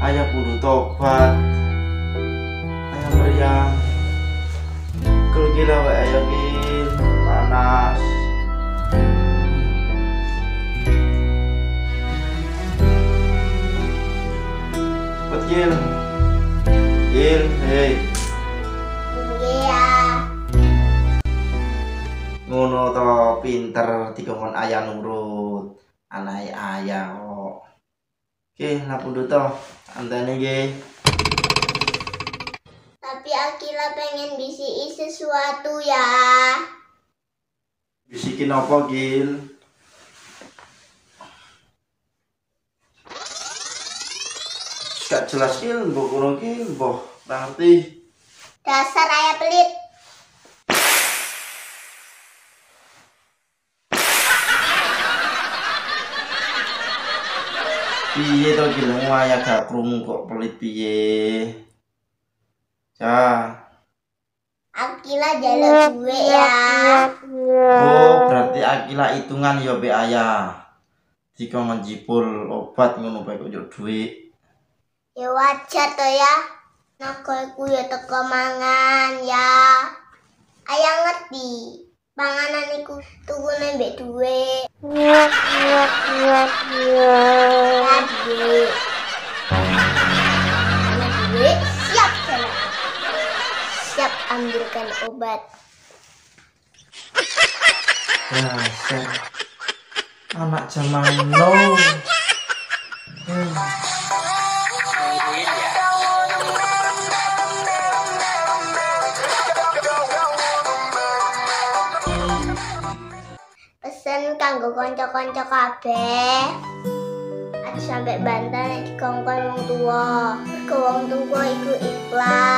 Ayah kudu tobat. Ayah meriang. Kalau gila wae ayah gil panas. Cepet gil. Gil, hei. Iya. Ngono to pinter dikongkon ayah nurut. Anak ayah kok. Oke, lapun to. Antene nggih. Tapi Akila pengen bisikin sesuatu ya. Bisikin apa, Gil? Gak jelas, Gil. Mbok kono Gil, mbok ngerti. Dasar ayah pelit. Piye to Gil, ayah gak krungu kok pelit piye. Akila jaluk duit ya. Oh, berarti Akila hitungan ya be ayah. Jika ngejipul obat ngono bae kok njuk duit. Ya wajar to ya. Nakolku ya teko mangan ya. Ayah ngerti. Panganan iku tukune mbek duit. Ya duit. Ana duit siap sana. Siap ambilkan obat. Dasar anak zaman now. Pesen kanggo kanca-kanca kabeh. Aja sampe bantal nek dikongkon wong tuwa. Mergo wong tuwa iku ikhlas.